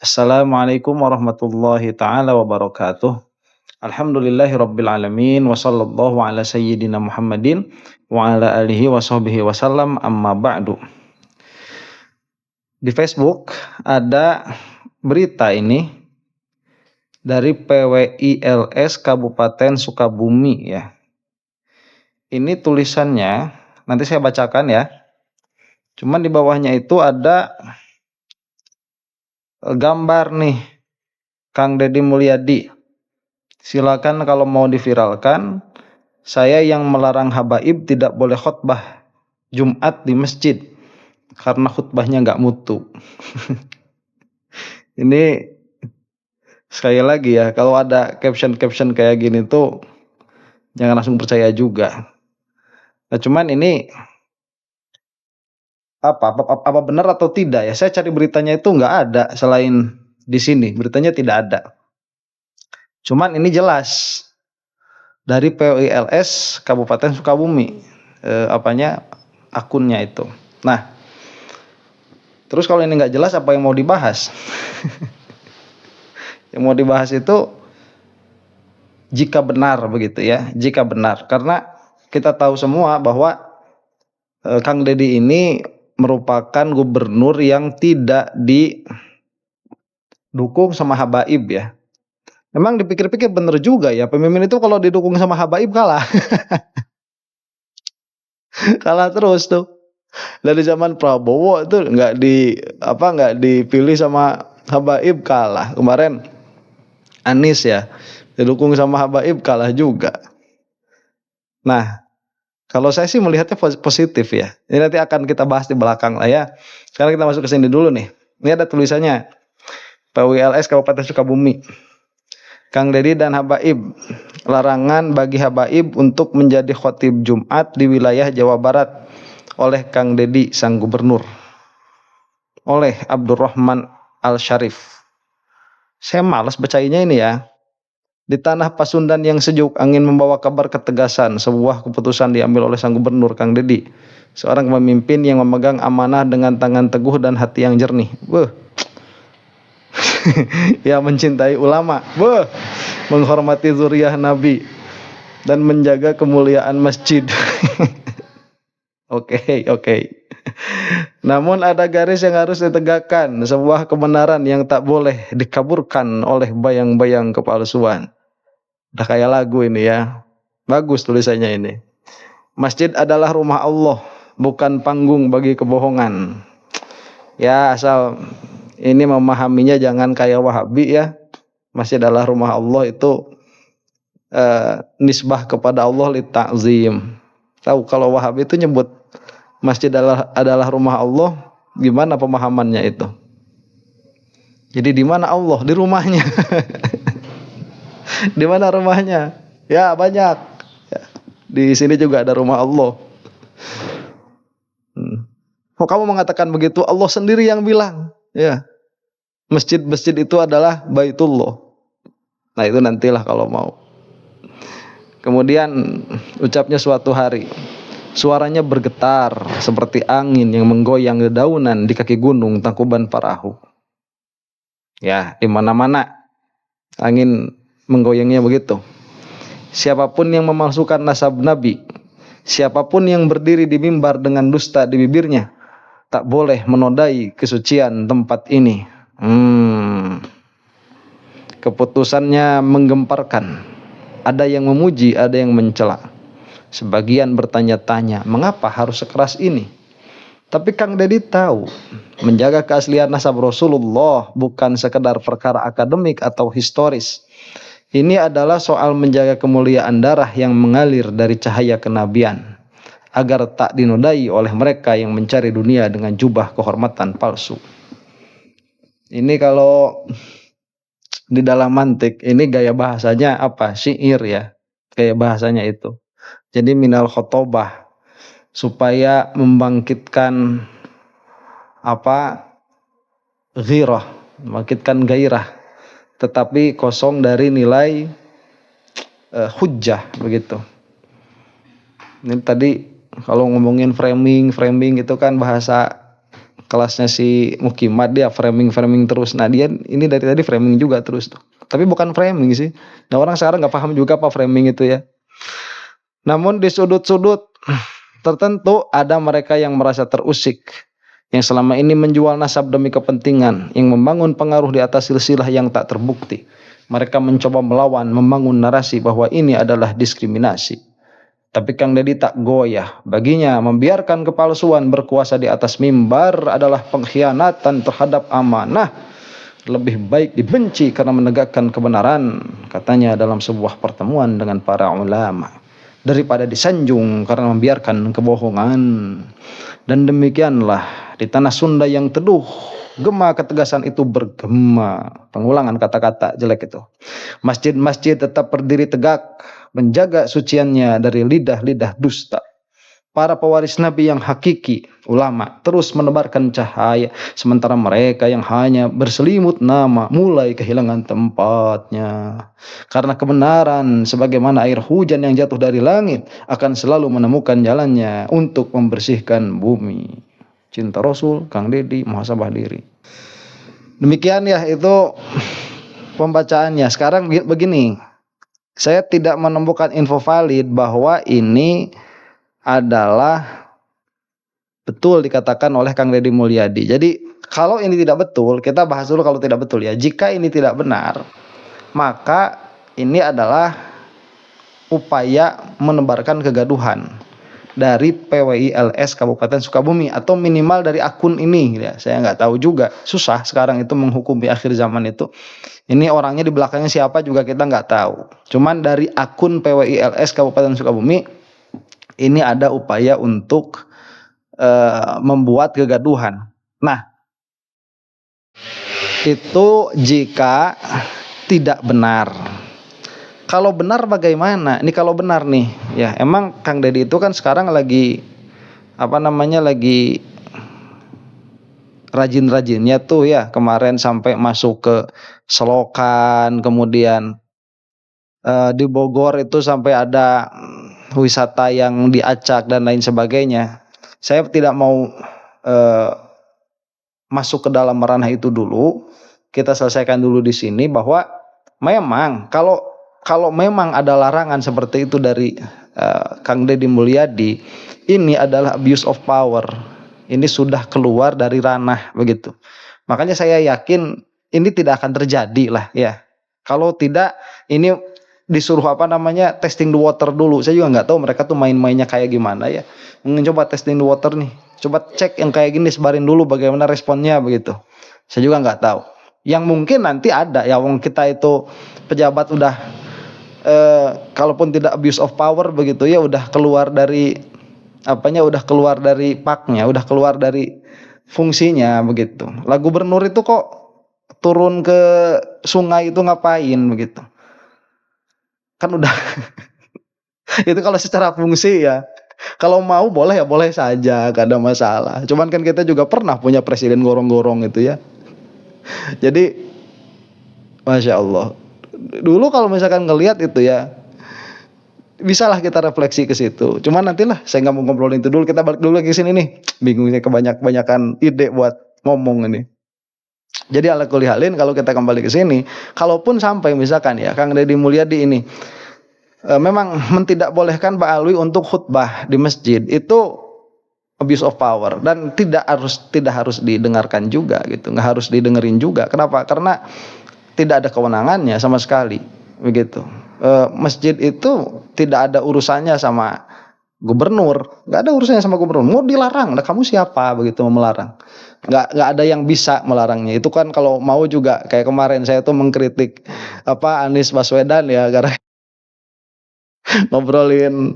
Assalamualaikum warahmatullahi taala wabarakatuh. Alhamdulillahirabbil alamin wa sallallahu ala sayyidina Muhammadin wa ala alihi wa sahbihi wasallam amma ba'du. Di Facebook ada berita ini dari PWILS Kabupaten Sukabumi ya. Ini tulisannya nanti saya bacakan ya. Cuman di bawahnya itu ada gambar nih Kang Deddy Mulyadi. Silakan kalau mau diviralkan. Saya yang melarang habaib tidak boleh khutbah Jumat di masjid karena khutbahnya nggak mutu. Ini sekali lagi ya, kalau ada caption-caption kayak gini tuh jangan langsung percaya juga. Nah, cuman ini apa benar atau tidak ya? Saya cari beritanya itu nggak ada selain di sini, beritanya tidak ada. Cuman ini jelas dari PWILS Kabupaten Sukabumi, akunnya itu. Nah, terus kalau ini nggak jelas, apa yang mau dibahas? Yang mau dibahas itu jika benar begitu ya, jika benar. Karena kita tahu semua bahwa Kang Deddy ini merupakan gubernur yang tidak didukung sama habaib ya. Memang dipikir-pikir bener juga ya, pemimpin itu kalau didukung sama habaib kalah. Kalah terus tuh. Dari zaman Prabowo itu nggak dipilih sama habaib, kalah. Kemarin Anies ya didukung sama habaib, kalah juga. Nah, kalau saya sih melihatnya positif ya. Ini nanti akan kita bahas di belakang lah ya. Sekarang kita masuk ke sini dulu nih. Ini ada tulisannya PWILS Kabupaten Sukabumi. Kang Deddy dan habaib, larangan bagi habaib untuk menjadi khotib Jumat di wilayah Jawa Barat oleh Kang Deddy sang gubernur. Oleh Abdurrahman Al-Syarif. Saya malas bacainya ini ya. Di tanah Pasundan yang sejuk, angin membawa kabar ketegasan. Sebuah keputusan diambil oleh sang gubernur Kang Deddy, seorang pemimpin yang memegang amanah dengan tangan teguh dan hati yang jernih. Yang mencintai ulama, menghormati zuriyah Nabi, dan menjaga kemuliaan masjid. Oke. Namun ada garis yang harus ditegakkan, sebuah kebenaran yang tak boleh dikaburkan oleh bayang-bayang kepalsuan. Udah kayak lagu ini ya. Bagus tulisannya ini. Masjid adalah rumah Allah, bukan panggung bagi kebohongan. Ya, asal ini memahaminya jangan kayak Wahabi ya. Masjid adalah rumah Allah itu nisbah kepada Allah li ta'zim. Tahu kalau Wahabi itu nyebut masjid adalah rumah Allah, gimana pemahamannya itu? Jadi di mana Allah? Di rumahnya. Di mana rumahnya? Ya, banyak. Ya, di sini juga ada rumah Allah. Oh, kamu mengatakan begitu, Allah sendiri yang bilang, ya. Masjid-masjid itu adalah Baitullah. Nah, itu nantilah kalau mau. Kemudian ucapnya suatu hari, suaranya bergetar seperti angin yang menggoyang dedaunan di kaki gunung Tangkuban Parahu. Ya, di mana-mana angin menggoyangnya begitu. Siapapun yang memalsukan nasab Nabi, siapapun yang berdiri di mimbar dengan dusta di bibirnya, tak boleh menodai kesucian tempat ini. Keputusannya menggemparkan. Ada yang memuji, ada yang mencela. Sebagian bertanya-tanya, mengapa harus sekeras ini? Tapi Kang Deddy tahu, menjaga keaslian nasab Rasulullah bukan sekedar perkara akademik atau historis. Ini adalah soal menjaga kemuliaan darah yang mengalir dari cahaya kenabian, agar tak dinodai oleh mereka yang mencari dunia dengan jubah kehormatan palsu. Ini kalau di dalam mantik, ini gaya bahasanya apa? Syair ya, gaya bahasanya itu. Jadi minal khotobah, supaya membangkitkan ghirah, membangkitkan gairah, tetapi kosong dari nilai hujjah begitu. Ini tadi kalau ngomongin framing itu kan bahasa kelasnya si Mukimat, dia framing terus. Nah dia ini dari tadi framing juga terus tuh. Tapi bukan framing sih. Nah orang sekarang nggak paham juga apa framing itu ya. Namun di sudut-sudut tertentu ada mereka yang merasa terusik, yang selama ini menjual nasab demi kepentingan, yang membangun pengaruh di atas silsilah yang tak terbukti. Mereka mencoba melawan, membangun narasi bahwa ini adalah diskriminasi. Tapi Kang Deddy tak goyah. Baginya membiarkan kepalsuan berkuasa di atas mimbar adalah pengkhianatan terhadap amanah. Lebih baik dibenci karena menegakkan kebenaran, katanya dalam sebuah pertemuan dengan para ulama, daripada disanjung karena membiarkan kebohongan. Dan demikianlah di tanah Sunda yang teduh, gema ketegasan itu bergema. Pengulangan kata-kata jelek itu. Masjid-masjid tetap berdiri tegak, menjaga suciannya dari lidah-lidah dusta. Para pewaris Nabi yang hakiki, ulama, terus menebarkan cahaya, sementara mereka yang hanya berselimut nama mulai kehilangan tempatnya. Karena kebenaran sebagaimana air hujan yang jatuh dari langit akan selalu menemukan jalannya untuk membersihkan bumi. Cinta Rasul, Kang Deddy, muhasabah diri. Demikian ya itu pembacaannya. Sekarang begini, saya tidak menemukan info valid bahwa ini adalah betul dikatakan oleh Kang Deddy Mulyadi. Jadi kalau ini tidak betul, kita bahas dulu kalau tidak betul ya. Jika ini tidak benar, maka ini adalah upaya menebarkan kegaduhan dari PWI-LS Kabupaten Sukabumi, atau minimal dari akun ini ya. Saya nggak tahu juga, susah sekarang itu menghukumi akhir zaman itu. Ini orangnya di belakangnya siapa juga kita nggak tahu. Cuman dari akun PWI-LS Kabupaten Sukabumi ini ada upaya untuk membuat kegaduhan. Nah, itu jika tidak benar. Kalau benar bagaimana? Ini kalau benar nih, ya emang Kang Deddy itu kan sekarang lagi lagi rajin-rajinnya tuh ya. Kemarin sampai masuk ke Selokan, kemudian di Bogor itu sampai ada wisata yang diacak dan lain sebagainya. Saya tidak mau masuk ke dalam ranah itu dulu. Kita selesaikan dulu di sini bahwa memang kalau memang ada larangan seperti itu dari Kang Deddy Mulyadi, ini adalah abuse of power. Ini sudah keluar dari ranah begitu. Makanya saya yakin ini tidak akan terjadi lah ya. Kalau tidak, ini disuruh testing the water dulu. Saya juga nggak tahu mereka tuh main-mainnya kayak gimana ya. Mencoba testing the water nih. Coba cek yang kayak gini, sebarin dulu bagaimana responnya begitu. Saya juga nggak tahu. Yang mungkin nanti ada ya, wong kita itu pejabat udah kalaupun tidak abuse of power begitu ya, udah keluar dari udah keluar dari paknya, udah keluar dari fungsinya begitu. Lah gubernur itu kok turun ke sungai itu ngapain begitu? Kan udah itu kalau secara fungsi ya, kalau mau boleh ya boleh saja, gak ada masalah. Cuman kan kita juga pernah punya presiden gorong-gorong itu ya. Jadi Masya Allah, dulu kalau misalkan ngelihat itu ya, bisalah kita refleksi ke situ. Cuman nantilah, saya nggak mau ngobrolin itu dulu. Kita balik dulu lagi ke sini nih. Bingungnya kebanyakan ide buat ngomong ini. Jadi ala kulli halin, kalau kita kembali ke sini, kalaupun sampai misalkan ya Kang Deddy Mulyadi ini memang tidak bolehkan Mbak Alwi untuk khutbah di masjid, itu abuse of power dan tidak harus didengarkan juga gitu, nggak harus didengerin juga. Kenapa? Karena tidak ada kewenangannya sama sekali begitu. Masjid itu tidak ada urusannya sama gubernur, nggak ada urusannya sama gubernur. Mau dilarang, nah kamu siapa begitu mau melarang? Nggak ada yang bisa melarangnya. Itu kan kalau mau juga kayak kemarin saya tuh mengkritik Anies Baswedan ya, karena ngobrolin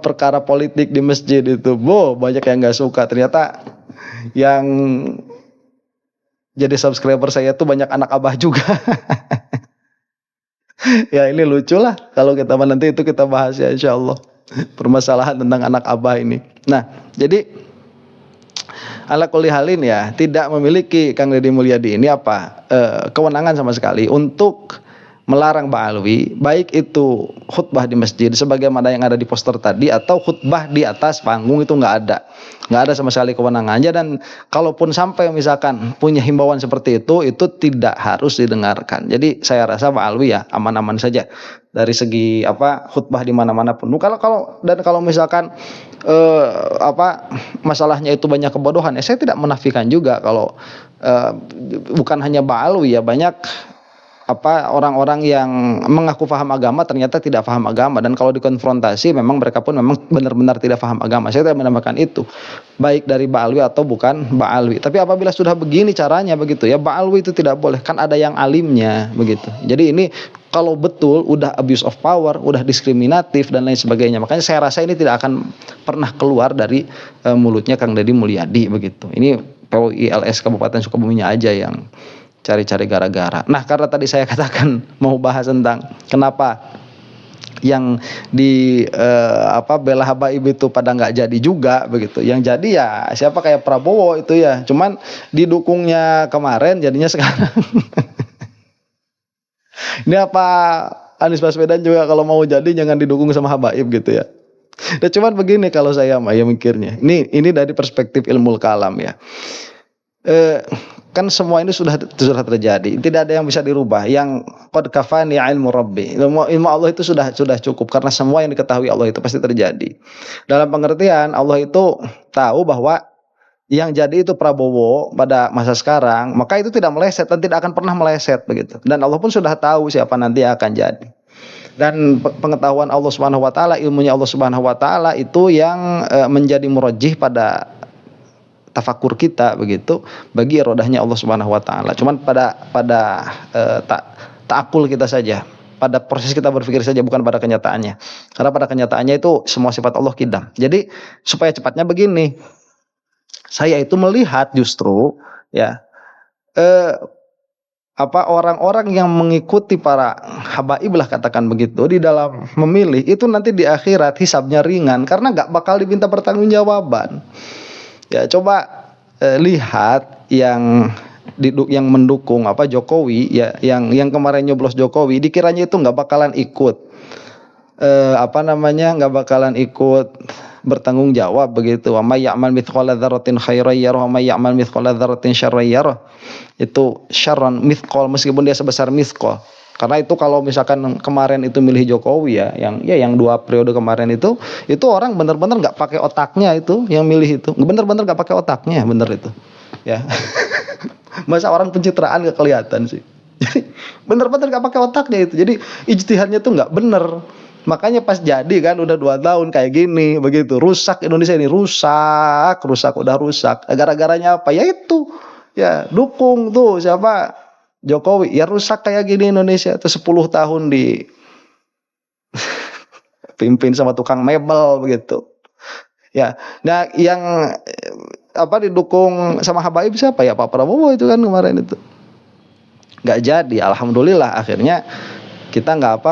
perkara politik di masjid itu, banyak yang nggak suka. Ternyata yang jadi subscriber saya tuh banyak anak abah juga. Ya ini lucu lah kalau kita nanti itu kita bahas ya insya Allah, permasalahan tentang anak abah ini. Nah jadi ala kulli halin ya, tidak memiliki Kang Deddy Mulyadi ini kewenangan sama sekali untuk melarang ba'alwi, baik itu khutbah di masjid sebagaimana yang ada di poster tadi atau khutbah di atas panggung, itu nggak ada sama sekali kewenangannya. Dan kalaupun sampai misalkan punya himbauan seperti itu tidak harus didengarkan. Jadi saya rasa ba'alwi ya aman-aman saja dari segi khutbah di mana-mana pun. Kalau misalkan masalahnya itu banyak kebodohan, saya tidak menafikan juga kalau bukan hanya ba'alwi ya, banyak orang-orang yang mengaku paham agama ternyata tidak paham agama, dan kalau dikonfrontasi memang mereka pun memang benar-benar tidak paham agama. Saya tidak menamakan itu baik dari ba'alwi atau bukan ba'alwi. Tapi apabila sudah begini caranya begitu ya, ba'alwi itu tidak boleh, kan ada yang alimnya begitu. Jadi ini kalau betul udah abuse of power, udah diskriminatif dan lain sebagainya. Makanya saya rasa ini tidak akan pernah keluar dari mulutnya Kang Deddy Mulyadi begitu. Ini PUI LS Kabupaten Sukabuminya aja yang cari-cari gara-gara. Nah, karena tadi saya katakan mau bahas tentang kenapa yang di bela habaib itu pada nggak jadi juga begitu. Yang jadi ya siapa, kayak Prabowo itu ya. Cuman didukungnya kemarin, jadinya sekarang. Ini apa Anies Baswedan juga kalau mau jadi jangan didukung sama habaib gitu ya. Dan cuman begini kalau saya ya mikirnya. Ini dari perspektif ilmu kalam ya. Kan semua ini sudah terjadi, tidak ada yang bisa dirubah. Yang qad kafani ilmu rabbi, ilmu Allah itu sudah cukup, karena semua yang diketahui Allah itu pasti terjadi. Dalam pengertian Allah itu tahu bahwa yang jadi itu Prabowo pada masa sekarang, maka itu tidak meleset dan tidak akan pernah meleset begitu. Dan Allah pun sudah tahu siapa nanti yang akan jadi. Dan pengetahuan Allah Subhanahu wa taala, ilmunya Allah Subhanahu wa taala itu yang menjadi murajjih pada tafakur kita begitu bagi iradahnya Allah Subhanahu wa taala. Cuman pada ta'akul kita saja, pada proses kita berpikir saja, bukan pada kenyataannya. Karena pada kenyataannya itu semua sifat Allah qidam. Jadi supaya cepatnya begini, saya itu melihat justru ya orang-orang yang mengikuti para habaib lah katakan begitu, di dalam memilih itu nanti di akhirat hisabnya ringan karena nggak bakal diminta pertanggungjawaban. Ya coba lihat yang mendukung Jokowi ya, yang kemarin nyoblos Jokowi, dikiranya itu nggak bakalan ikut nggak bakalan ikut bertanggung jawab begitu. Wa may ya'mal mithqala dzarratin khairan yarah wa may ya'mal mithqala dzarratin syarran yarah. Itu syarran mithqal, meskipun dia sebesar mithqal. Karena itu kalau misalkan kemarin itu milih Jokowi ya, yang 2 periode kemarin itu orang benar-benar nggak pakai otaknya itu, yang milih itu benar-benar nggak pakai otaknya, bener itu, ya. Masa orang pencitraan nggak kelihatan sih? Jadi benar-benar nggak pakai otaknya itu. Jadi ijtihadnya tuh nggak bener. Makanya pas jadi kan udah 2 tahun kayak gini begitu, rusak Indonesia ini, rusak, udah rusak. Gara-garanya apa? Ya itu, ya dukung tuh siapa? Jokowi, ya rusak kayak gini Indonesia. Itu 10 tahun di pimpin sama tukang mebel begitu. Ya, nah yang didukung sama habaib siapa ya? Pak Prabowo itu kan kemarin itu. Nggak jadi, alhamdulillah akhirnya kita nggak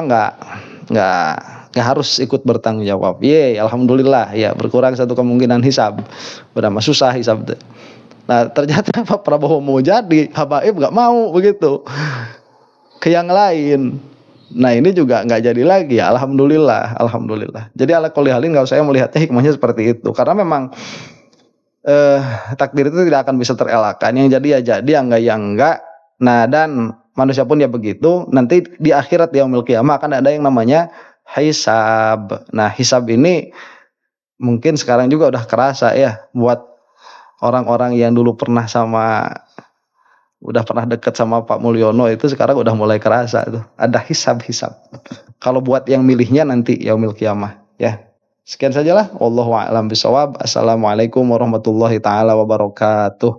harus ikut bertanggung jawab. Alhamdulillah ya, berkurang satu kemungkinan hisab. Berapa susah hisab. Nah ternyata Pak Prabowo mau jadi, habaib nggak mau begitu, ke yang lain. Nah ini juga nggak jadi lagi ya, alhamdulillah. Jadi ala kulli halin kalau saya melihatnya hikmahnya seperti itu, karena memang takdir itu tidak akan bisa terelakkan. Yang jadi ya jadi, yang enggak ya enggak. Nah dan manusia pun ya begitu. Nanti di akhirat yaumil qiyamah akan ada yang namanya hisab. Nah hisab ini mungkin sekarang juga udah kerasa ya buat orang-orang yang dulu pernah dekat sama Pak Mulyono, itu sekarang udah mulai kerasa tuh ada hisab. Kalau buat yang milihnya nanti yaumil qiyamah ya. Sekian sajalah, wallahu a'lam bishawab. Assalamualaikum warahmatullahi taala wabarakatuh.